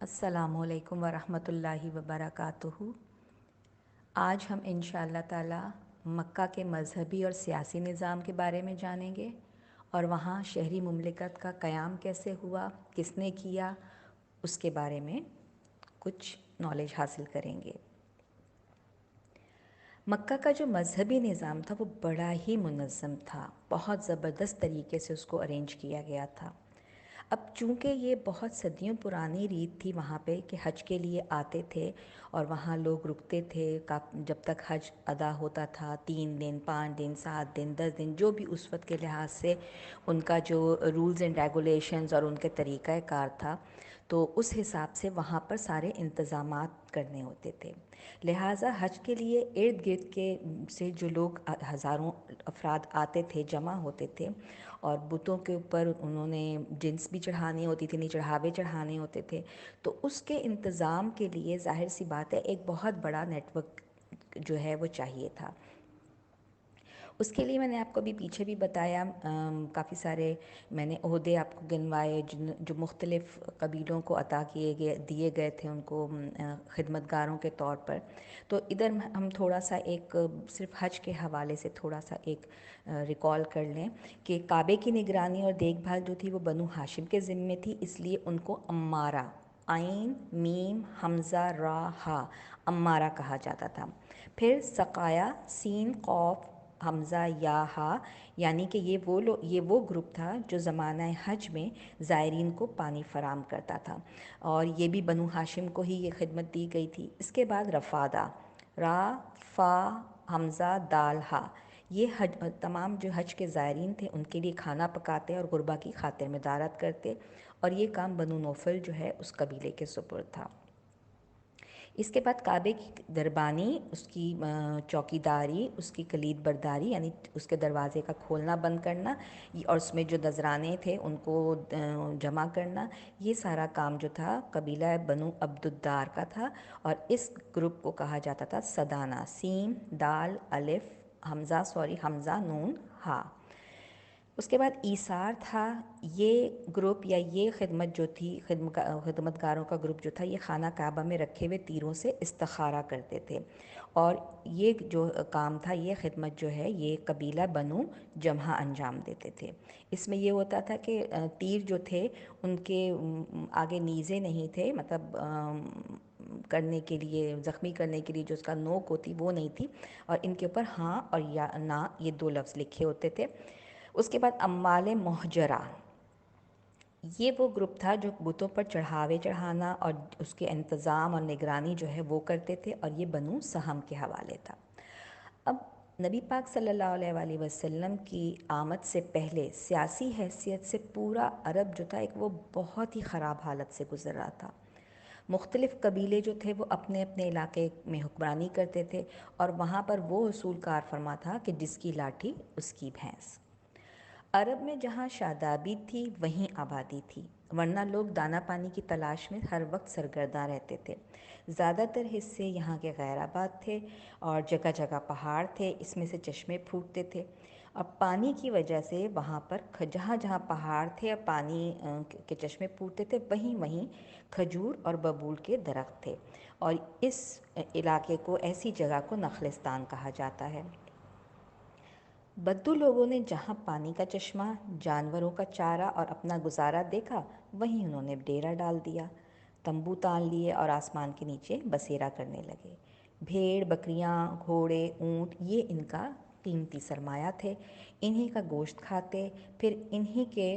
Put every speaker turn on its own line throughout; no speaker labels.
السلام علیکم ورحمۃ اللہ وبرکاتہ۔ آج ہم انشاءاللہ تعالی مکہ کے مذہبی اور سیاسی نظام کے بارے میں جانیں گے اور وہاں شہری مملکت کا قیام کیسے ہوا، کس نے کیا، اس کے بارے میں کچھ نالج حاصل کریں گے۔ مکہ کا جو مذہبی نظام تھا وہ بڑا ہی منظم تھا، بہت زبردست طریقے سے اس کو ارینج کیا گیا تھا۔ اب چونکہ یہ بہت صدیوں پرانی ریت تھی وہاں پہ کہ حج کے لیے آتے تھے اور وہاں لوگ رکتے تھے جب تک حج ادا ہوتا تھا، 3 دن، 5 دن، 7 دن، 10 دن، جو بھی اس وقت کے لحاظ سے ان کا جو رولز اینڈ ریگولیشنز اور ان کے طریقہ کار تھا، تو اس حساب سے وہاں پر سارے انتظامات کرنے ہوتے تھے۔ لہٰذا حج کے لیے ارد گرد کے سے جو لوگ ہزاروں افراد آتے تھے، جمع ہوتے تھے اور بتوں کے اوپر انہوں نے جنس بھی چڑھانی ہوتی تھی، چڑھاوے چڑھانے ہوتے تھے، تو اس کے انتظام کے لیے ظاہر سی بات ہے ایک بہت بڑا نیٹ ورک جو ہے وہ چاہیے تھا۔ اس کے لیے میں نے آپ کو بھی پیچھے بھی بتایا، کافی سارے میں نے عہدے آپ کو گنوائے جو مختلف قبیلوں کو عطا دیے گئے تھے ان کو خدمتگاروں کے طور پر۔ تو ادھر ہم تھوڑا سا ایک صرف حج کے حوالے سے تھوڑا سا ایک ریکال کر لیں کہ کعبے کی نگرانی اور دیکھ بھال جو تھی وہ بنو ہاشم کے ذمے تھی، اس لیے ان کو امارہ، عین میم حمزہ را ہا، امارہ کہا جاتا تھا۔ پھر سقایا، سین قوف حمزہ یا ہا، یعنی کہ یہ وہ گروپ تھا جو زمانہ حج میں زائرین کو پانی فراہم کرتا تھا اور یہ بھی بنو ہاشم کو ہی یہ خدمت دی گئی تھی۔ اس کے بعد رفادہ، را فا حمزہ دال ہا، یہ تمام جو حج کے زائرین تھے ان کے لیے کھانا پکاتے اور غربا کی خاطر مدارت کرتے، اور یہ کام بنو نوفل جو ہے اس قبیلے کے سپرد تھا۔ اس کے بعد کعبے کی دربانی، اس کی چوکیداری، اس کی کلید برداری یعنی اس کے دروازے کا کھولنا بند کرنا، اور اس میں جو نذرانے تھے ان کو جمع کرنا، یہ سارا کام جو تھا قبیلہ بنو عبدالدار کا تھا، اور اس گروپ کو کہا جاتا تھا سدانہ، سین دال الف حمزہ نون ہا۔ اس کے بعد ایثار تھا، یہ گروپ یا یہ خدمت جو تھی، خدمتگاروں کا گروپ جو تھا، یہ خانہ کعبہ میں رکھے ہوئے تیروں سے استخارہ کرتے تھے، اور یہ جو کام تھا، یہ خدمت جو ہے یہ قبیلہ بنو جمحہ انجام دیتے تھے۔ اس میں یہ ہوتا تھا کہ تیر جو تھے ان کے آگے نیزے نہیں تھے، مطلب کرنے کے لیے، زخمی کرنے کے لیے جو اس کا نوک ہوتی وہ نہیں تھی، اور ان کے اوپر ہاں اور یا نا یہ 2 لفظ لکھے ہوتے تھے۔ اس کے بعد اموال مہجرہ، یہ وہ گروپ تھا جو بتوں پر چڑھاوے چڑھانا اور اس کے انتظام اور نگرانی جو ہے وہ کرتے تھے، اور یہ بنو سہم کے حوالے تھا۔ اب نبی پاک صلی اللہ علیہ وآلہ وسلم کی آمد سے پہلے سیاسی حیثیت سے پورا عرب جو تھا ایک وہ بہت ہی خراب حالت سے گزر رہا تھا۔ مختلف قبیلے جو تھے وہ اپنے اپنے علاقے میں حکمرانی کرتے تھے، اور وہاں پر وہ اصول کار فرما تھا کہ جس کی لاٹھی اس کی بھینس۔ عرب میں جہاں شادابی تھی وہیں آبادی تھی، ورنہ لوگ دانہ پانی کی تلاش میں ہر وقت سرگرداں رہتے تھے۔ زیادہ تر حصے یہاں کے غیر آباد تھے اور جگہ جگہ پہاڑ تھے، اس میں سے چشمے پھوٹتے تھے، اور پانی کی وجہ سے وہاں پر جہاں جہاں پہاڑ تھے اور پانی کے چشمے پھوٹتے تھے وہیں وہیں کھجور اور ببول کے درخت تھے، اور اس علاقے کو، ایسی جگہ کو نخلستان کہا جاتا ہے۔ بدو لوگوں نے جہاں پانی کا چشمہ، جانوروں کا چارہ اور اپنا گزارا دیکھا وہیں انہوں نے ڈیرا ڈال دیا، تمبو تان لیے اور آسمان کے نیچے بسیرا کرنے لگے۔ بھیڑ، بکریاں، گھوڑے، اونٹ یہ ان کا قیمتی سرمایہ تھے، انہی کا گوشت کھاتے، پھر انہی کے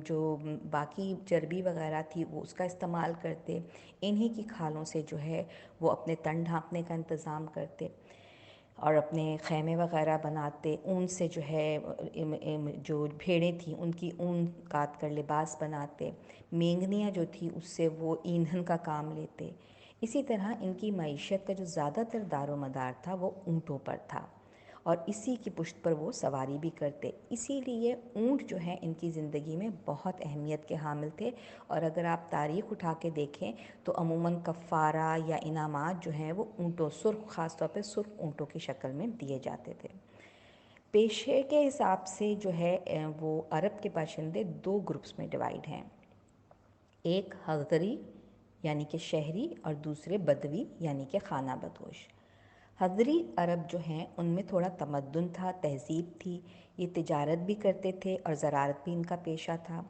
جو باقی چربی وغیرہ تھی وہ اس کا استعمال کرتے، انہی کی کھالوں سے جو ہے وہ اپنے تن ڈھانپنے کا انتظام کرتے اور اپنے خیمے وغیرہ بناتے، اون سے جو ہے جو بھیڑیں تھیں ان کی اون کاٹ کر لباس بناتے، مینگنیاں جو تھی اس سے وہ ایندھن کا کام لیتے۔ اسی طرح ان کی معیشت کا جو زیادہ تر دار و مدار تھا وہ اونٹوں پر تھا، اور اسی کی پشت پر وہ سواری بھی کرتے، اسی لیے اونٹ جو ہیں ان کی زندگی میں بہت اہمیت کے حامل تھے، اور اگر آپ تاریخ اٹھا کے دیکھیں تو عموماً کفارہ یا انعامات جو ہیں وہ اونٹوں، سرخ، خاص طور پہ سرخ اونٹوں کی شکل میں دیے جاتے تھے۔ پیشے کے حساب سے جو ہے وہ عرب کے باشندے 2 گروپس میں ڈیوائیڈ ہیں، ایک حضری یعنی کہ شہری، اور دوسرے بدوی یعنی کہ خانہ بدوش۔ حضری عرب جو ہیں ان میں تھوڑا تمدن تھا، تہذیب تھی، یہ تجارت بھی کرتے تھے اور زراعت بھی ان کا پیشہ تھا۔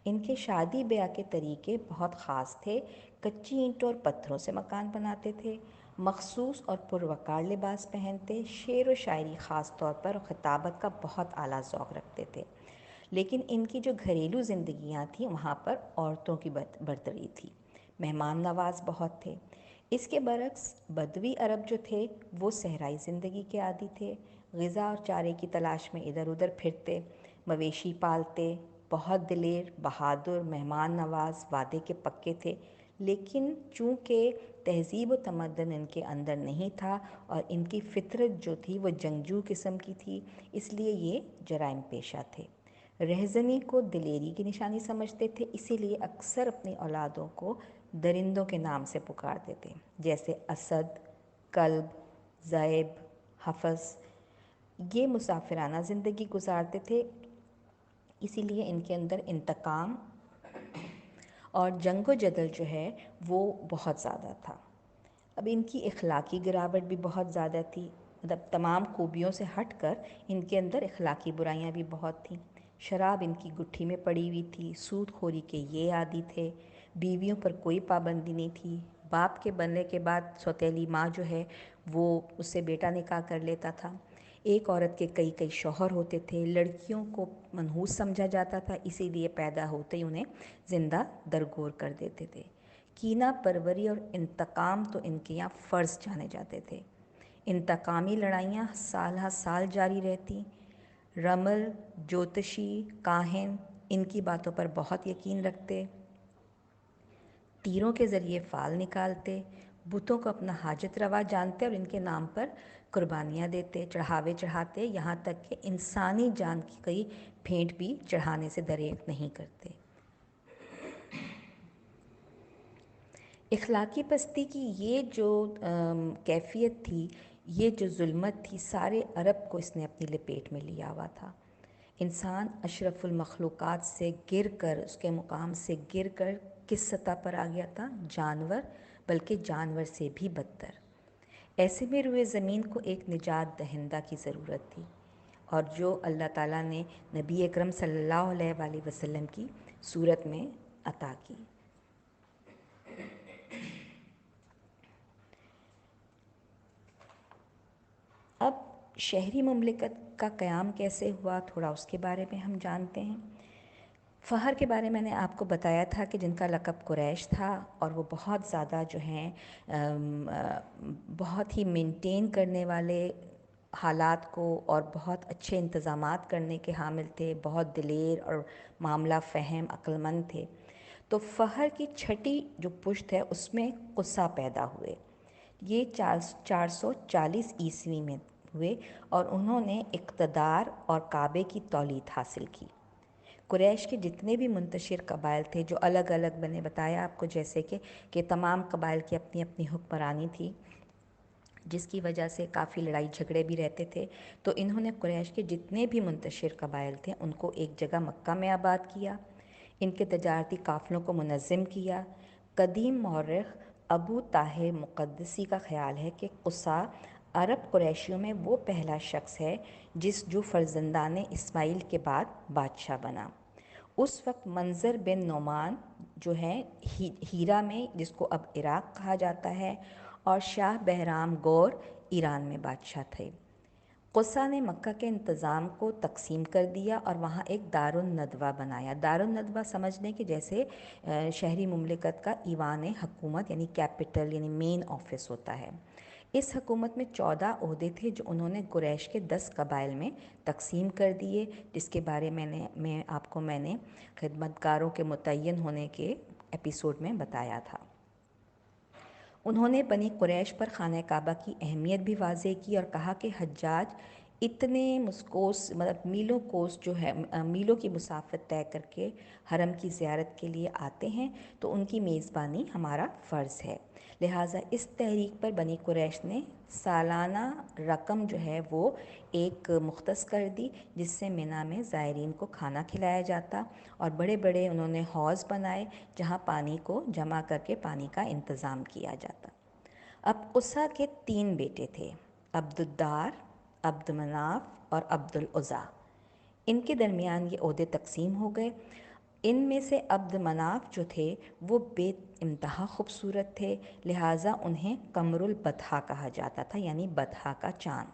ان کے شادی بیاہ کے طریقے بہت خاص تھے، کچی اینٹوں اور پتھروں سے مکان بناتے تھے، مخصوص اور پروقار لباس پہنتے، شعر و شاعری خاص طور پر اور خطابت کا بہت اعلیٰ ذوق رکھتے تھے۔ لیکن ان کی جو گھریلو زندگیاں تھیں وہاں پر عورتوں کی برتری تھی، مہمان نواز بہت تھے۔ اس کے برعکس بدوی عرب جو تھے وہ صحرائی زندگی کے عادی تھے، غذا اور چارے کی تلاش میں ادھر ادھر پھرتے، مویشی پالتے، بہت دلیر، بہادر، مہمان نواز، وعدے کے پکے تھے۔ لیکن چونکہ تہذیب و تمدن ان کے اندر نہیں تھا اور ان کی فطرت جو تھی وہ جنگجو قسم کی تھی، اس لیے یہ جرائم پیشہ تھے۔ رہزنی کو دلیری کی نشانی سمجھتے تھے، اسی لیے اکثر اپنی اولادوں کو درندوں کے نام سے پکارتے تھے، جیسے اسد، کلب، ذئب، حفظ۔ یہ مسافرانہ زندگی گزارتے تھے، اسی لیے ان کے اندر انتقام اور جنگ و جدل جو ہے وہ بہت زیادہ تھا۔ اب ان کی اخلاقی گراوٹ بھی بہت زیادہ تھی، مطلب تمام خوبیوں سے ہٹ کر ان کے اندر اخلاقی برائیاں بھی بہت تھیں۔ شراب ان کی گٹھی میں پڑی ہوئی تھی، سود خوری کے یہ عادی تھے، بیویوں پر کوئی پابندی نہیں تھی، باپ کے بننے کے بعد سوتیلی ماں جو ہے وہ اس سے بیٹا نکاح کر لیتا تھا، ایک عورت کے کئی کئی شوہر ہوتے تھے، لڑکیوں کو منحوس سمجھا جاتا تھا، اسی لیے پیدا ہوتے ہی انہیں زندہ درگور کر دیتے تھے۔ کینہ پروری اور انتقام تو ان کے یہاں فرض جانے جاتے تھے۔ انتقامی لڑائیاں سال ہر سال جاری رہتی۔ رمل، جوتشی، کاہن ان کی باتوں پر بہت یقین رکھتے، تیروں کے ذریعے فال نکالتے، بتوں کو اپنا حاجت روا جانتے اور ان کے نام پر قربانیاں دیتے، چڑھاوے چڑھاتے، یہاں تک کہ انسانی جان کی کئی بھینٹ بھی چڑھانے سے دریغ نہیں کرتے۔ اخلاقی پستی کی یہ جو کیفیت تھی، یہ جو ظلمت تھی، سارے عرب کو اس نے اپنی لپیٹ میں لیا ہوا تھا۔ انسان اشرف المخلوقات سے گر کر، اس کے مقام سے گر کر کس سطح پر آ گیا تھا؟ جانور، بلکہ جانور سے بھی بدتر۔ ایسے میں روئے زمین کو ایک نجات دہندہ کی ضرورت تھی، اور جو اللہ تعالیٰ نے نبی اکرم صلی اللہ علیہ وآلہ وسلم کی صورت میں عطا کی۔ اب شہری مملکت کا قیام کیسے ہوا، تھوڑا اس کے بارے میں ہم جانتے ہیں۔ فہر کے بارے میں نے آپ کو بتایا تھا کہ جن کا لقب قریش تھا، اور وہ بہت زیادہ جو ہیں بہت ہی مینٹین کرنے والے حالات کو اور بہت اچھے انتظامات کرنے کے حامل تھے، بہت دلیر اور معاملہ فہم، عقل مند تھے۔ تو فہر کی چھٹی جو پشت ہے اس میں قصہ پیدا ہوئے، یہ 440 عیسوی میں ہوئے، اور انہوں نے اقتدار اور کعبے کی تولید حاصل کی۔ قریش کے جتنے بھی منتشر قبائل تھے جو الگ الگ، میں نے بتایا آپ کو جیسے کہ تمام قبائل کی اپنی اپنی حکمرانی تھی، جس کی وجہ سے کافی لڑائی جھگڑے بھی رہتے تھے، تو انہوں نے قریش کے جتنے بھی منتشر قبائل تھے ان کو ایک جگہ مکہ میں آباد کیا، ان کے تجارتی قافلوں کو منظم کیا۔ قدیم مورخ ابو طاہر مقدسی کا خیال ہے کہ قصہ عرب قریشیوں میں وہ پہلا شخص ہے جو فرزندان اسماعیل کے بعد بادشاہ بنا۔ اس وقت منظر بن نعمان جو ہیں ہیرا میں، جس کو اب عراق کہا جاتا ہے، اور شاہ بہرام گور ایران میں بادشاہ تھے۔ قصہ نے مکہ کے انتظام کو تقسیم کر دیا اور وہاں ایک دارالندوہ بنایا۔ دارالندوہ سمجھنے کہ جیسے شہری مملکت کا ایوان حکومت یعنی کیپٹل یعنی مین آفس ہوتا ہے۔ اس حکومت میں 14 عہدے تھے جو انہوں نے قریش کے 10 قبائل میں تقسیم کر دیے، جس کے بارے میں آپ کو میں نے خدمتگاروں کے متعین ہونے کے ایپیسوڈ میں بتایا تھا۔ انہوں نے بنی قریش پر خانہ کعبہ کی اہمیت بھی واضح کی اور کہا کہ حجاج اتنے مسکوس مطلب میلوں کوس جو ہے میلوں کی مسافت طے کر کے حرم کی زیارت کے لیے آتے ہیں، تو ان کی میزبانی ہمارا فرض ہے۔ لہٰذا اس تحریک پر بنی قریش نے سالانہ رقم جو ہے وہ ایک مختص کر دی، جس سے منی میں زائرین کو کھانا کھلایا جاتا، اور بڑے بڑے انہوں نے حوض بنائے جہاں پانی کو جمع کر کے پانی کا انتظام کیا جاتا۔ اب قصہ کے 3 بیٹے تھے، عبد الدار، عبد مناف اور عبد العزیٰ۔ ان کے درمیان یہ عہدے تقسیم ہو گئے۔ ان میں سے عبد مناف جو تھے وہ بے انتہا خوبصورت تھے، لہٰذا انہیں قمر البطحا کہا جاتا تھا، یعنی بطحا کا چاند۔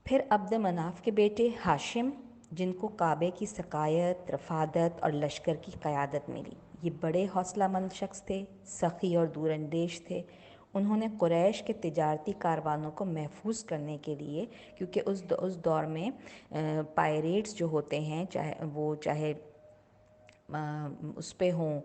پھر عبد مناف کے بیٹے ہاشم، جن کو کعبے کی سقائیت، رفادت اور لشکر کی قیادت ملی۔ یہ بڑے حوصلہ مند شخص تھے، سخی اور دور اندیش تھے۔ انہوں نے قریش کے تجارتی کاروانوں کو محفوظ کرنے کے لیے، کیونکہ اس دور میں پائریٹس جو ہوتے ہیں، چاہے اس پہ ہوں،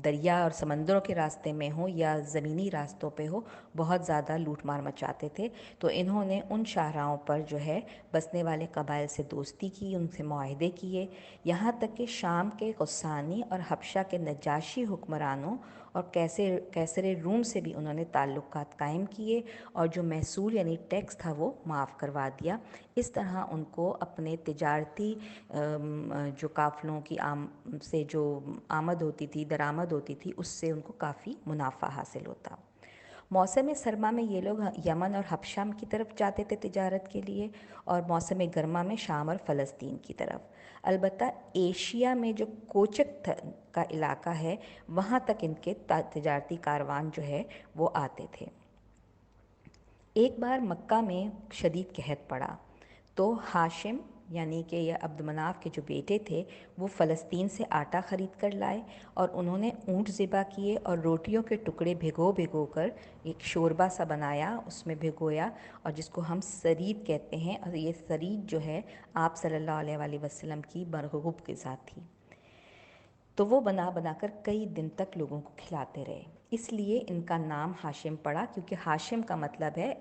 دریا اور سمندروں کے راستے میں ہوں یا زمینی راستوں پہ ہو، بہت زیادہ لوٹ مار مچاتے تھے۔ تو انہوں نے ان شاہراہوں پر جو ہے بسنے والے قبائل سے دوستی کی، ان سے معاہدے کیے، یہاں تک کہ شام کے غسانی اور حبشہ کے نجاشی حکمرانوں اور کیسر روم سے بھی انہوں نے تعلقات قائم کیے، اور جو محصول یعنی ٹیکس تھا وہ معاف کروا دیا۔ اس طرح ان کو اپنے تجارتی جو قافلوں کی سے جو آمد ہوتی تھی، درآمد ہوتی تھی، اس سے ان کو کافی منافع حاصل ہوتا۔ موسم سرما میں یہ لوگ یمن اور حبشہ کی طرف جاتے تھے تجارت کے لیے، اور موسم گرما میں شام اور فلسطین کی طرف۔ البتہ ایشیا میں جو کوچک کا علاقہ ہے، وہاں تک ان کے تجارتی کاروان جو ہے وہ آتے تھے۔ ایک بار مکہ میں شدید قحط پڑا، تو ہاشم یعنی کہ یہ عبد مناف کے جو بیٹے تھے وہ فلسطین سے آٹا خرید کر لائے، اور انہوں نے اونٹ ذبح کیے اور روٹیوں کے ٹکڑے بھگو کر ایک شوربہ سا بنایا، اس میں بھگویا، اور جس کو ہم سرید کہتے ہیں، اور یہ سرید جو ہے آپ صلی اللہ علیہ وآلہ وسلم کی مرغوب غذا تھی۔ تو وہ بنا کر کئی دن تک لوگوں کو کھلاتے رہے، اس لیے ان کا نام ہاشم پڑا، کیونکہ ہاشم کا مطلب ہے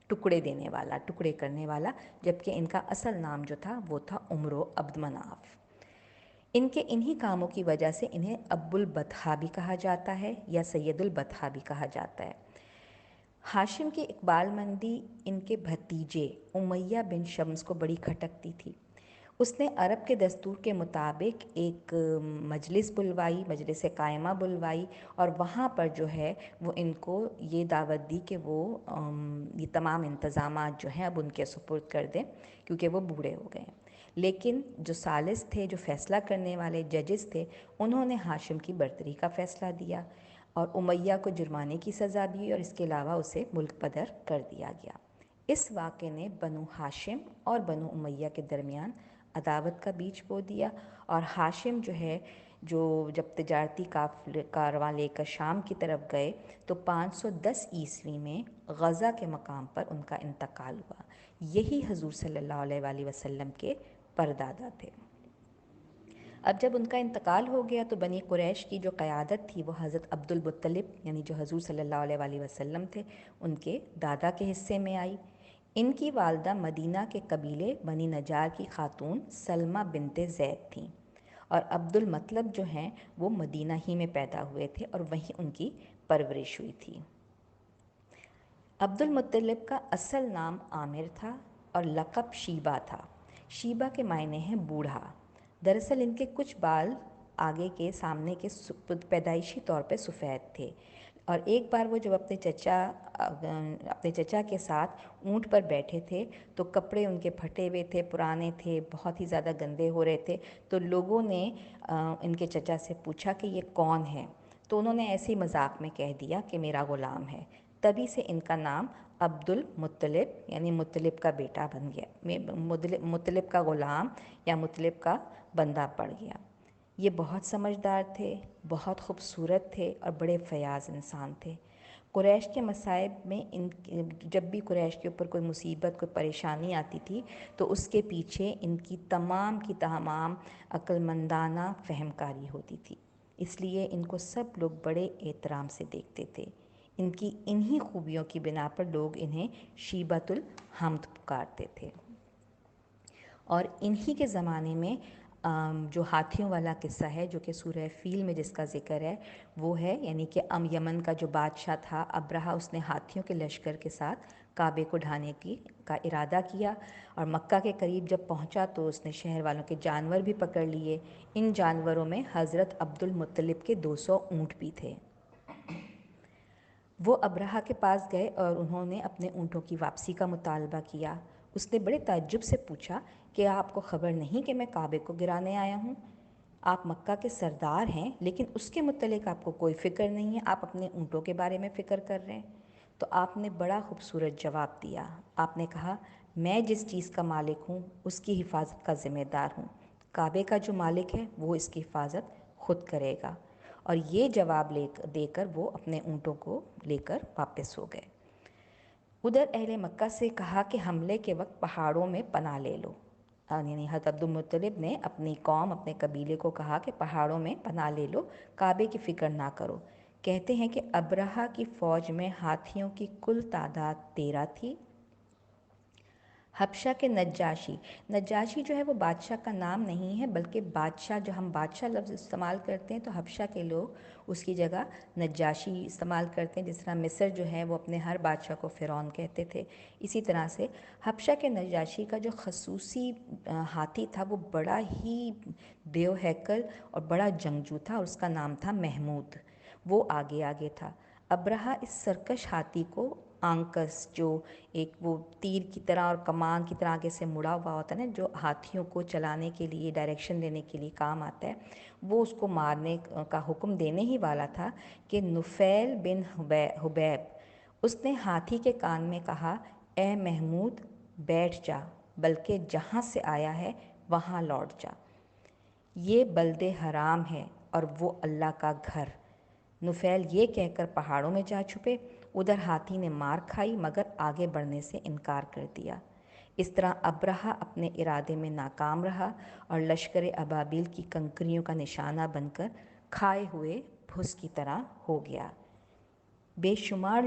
ٹکڑے دینے والا، ٹکڑے کرنے والا، جبکہ ان کا اصل نام جو تھا وہ تھا عمرو عبد مناف۔ ان کے انہی کاموں کی وجہ سے انہیں ابو البطحا بھی کہا جاتا ہے یا سید البطحا بھی کہا جاتا ہے۔ ہاشم کی اقبال مندی ان کے بھتیجے امیہ بن شمس کو بڑی کھٹکتی تھی۔ اس نے عرب کے دستور کے مطابق ایک مجلس بلوائی، مجلس قائمہ بلوائی، اور وہاں پر جو ہے وہ ان کو یہ دعوت دی کہ وہ یہ تمام انتظامات جو ہیں اب ان کے سپرد کر دیں، کیونکہ وہ بوڑھے ہو گئے ہیں۔ لیکن جو ثالث تھے، جو فیصلہ کرنے والے ججز تھے، انہوں نے ہاشم کی برتری کا فیصلہ دیا اور امیہ کو جرمانے کی سزا دی، اور اس کے علاوہ اسے ملک بدر کر دیا گیا۔ اس واقعے نے بنو ہاشم اور بنو امیہ کے درمیان عداوت کا بیج بو دیا، اور ہاشم جو ہے جب تجارتی کارواں لے کر شام کی طرف گئے تو 510 عیسوی میں غزہ کے مقام پر ان کا انتقال ہوا۔ یہی حضور صلی اللہ علیہ وآلہ وسلم کے پردادا تھے۔ اب جب ان کا انتقال ہو گیا تو بنی قریش کی جو قیادت تھی وہ حضرت عبد المطلب یعنی جو حضور صلی اللہ علیہ وآلہ وسلم تھے ان کے دادا کے حصے میں آئی۔ ان کی والدہ مدینہ کے قبیلے بنی نجار کی خاتون سلمہ بنت زید تھیں، اور عبد المطلب جو ہیں وہ مدینہ ہی میں پیدا ہوئے تھے اور وہیں ان کی پرورش ہوئی تھی۔ عبد المطلب کا اصل نام عامر تھا اور لقب شیبہ تھا۔ شیبہ کے معنی ہیں بوڑھا۔ دراصل ان کے کچھ بال آگے کے سامنے کے پیدائشی طور پہ سفید تھے، اور ایک بار وہ جب اپنے چچا کے ساتھ اونٹ پر بیٹھے تھے تو کپڑے ان کے پھٹے ہوئے تھے، پرانے تھے، بہت ہی زیادہ گندے ہو رہے تھے، تو لوگوں نے ان کے چچا سے پوچھا کہ یہ کون ہے، تو انہوں نے ایسے ہی مذاق میں کہہ دیا کہ میرا غلام ہے۔ تبھی سے ان کا نام عبد المطلب یعنی مطلب کا بیٹا بن گیا، مطلب کا غلام یا مطلب کا بندہ پڑ گیا۔ یہ بہت سمجھدار تھے، بہت خوبصورت تھے اور بڑے فیاض انسان تھے۔ قریش کے مصائب میں جب بھی قریش کے اوپر کوئی مصیبت، کوئی پریشانی آتی تھی تو اس کے پیچھے ان کی تمام عقل مندانہ فہم کاری ہوتی تھی، اس لیے ان کو سب لوگ بڑے احترام سے دیکھتے تھے۔ ان کی انہی خوبیوں کی بنا پر لوگ انہیں شیبۃ الحمد پکارتے تھے۔ اور انہی کے زمانے میں جو ہاتھیوں والا قصہ ہے جو کہ سورہ فیل میں جس کا ذکر ہے وہ ہے، یعنی کہ یمن کا جو بادشاہ تھا ابرہہ، اس نے ہاتھیوں کے لشکر کے ساتھ کعبے کو ڈھانے کا ارادہ کیا، اور مکہ کے قریب جب پہنچا تو اس نے شہر والوں کے جانور بھی پکڑ لیے۔ ان جانوروں میں حضرت عبد المطلب کے 200 اونٹ بھی تھے۔ وہ ابرہہ کے پاس گئے اور انہوں نے اپنے اونٹوں کی واپسی کا مطالبہ کیا۔ اس نے بڑے تعجب سے پوچھا کہ آپ کو خبر نہیں کہ میں کعبے کو گرانے آیا ہوں؟ آپ مکہ کے سردار ہیں لیکن اس کے متعلق آپ کو کوئی فکر نہیں ہے، آپ اپنے اونٹوں کے بارے میں فکر کر رہے ہیں۔ تو آپ نے بڑا خوبصورت جواب دیا۔ آپ نے کہا، میں جس چیز کا مالک ہوں اس کی حفاظت کا ذمہ دار ہوں، کعبے کا جو مالک ہے وہ اس کی حفاظت خود کرے گا۔ اور یہ جواب دے کر وہ اپنے اونٹوں کو لے کر واپس ہو گئے۔ ادھر اہل مکہ سے کہا کہ حملے کے وقت پہاڑوں میں پناہ لے لو، یعنی حضرت عبد المطلب نے اپنی قوم، اپنے قبیلے کو کہا کہ پہاڑوں میں پناہ لے لو، کعبے کی فکر نہ کرو۔ کہتے ہیں کہ ابرہہ کی فوج میں ہاتھیوں کی کل تعداد 13 تھی۔ حبشہ کے نجاشی جو ہے وہ بادشاہ کا نام نہیں ہے، بلکہ بادشاہ، جو ہم بادشاہ لفظ استعمال کرتے ہیں تو حبشہ کے لوگ اس کی جگہ نجاشی استعمال کرتے ہیں، جس طرح مصر جو ہے وہ اپنے ہر بادشاہ کو فرعون کہتے تھے۔ اسی طرح سے حبشہ کے نجاشی کا جو خصوصی ہاتھی تھا وہ بڑا ہی دیو ہیکل اور بڑا جنگجو تھا، اور اس کا نام تھا محمود۔ وہ آگے تھا۔ ابرہہ اس سرکش ہاتھی کو آنکس، جو ایک وہ تیر کی طرح اور کمان کی طرح آگے سے مڑا ہوا ہوتا ہے نا، جو ہاتھیوں کو چلانے کے لیے، ڈائریکشن دینے کے لیے کام آتا ہے، وہ اس کو مارنے کا حکم دینے ہی والا تھا کہ نفیل بن حبیب، اس نے ہاتھی کے کان میں کہا، اے محمود بیٹھ جا، بلکہ جہاں سے آیا ہے وہاں لوٹ جا، یہ بلد حرام ہے اور وہ اللہ کا گھر۔ نفیل یہ کہہ کر پہاڑوں میں جا چھپے۔ ادھر ہاتھی نے مار کھائی مگر آگے بڑھنے سے انکار کر دیا۔ اس طرح ابرہہ اپنے ارادے میں ناکام رہا اور لشکر ابابیل کی کنکریوں کا نشانہ بن کر کھائے ہوئے بھس کی طرح ہو گیا۔ بے شمار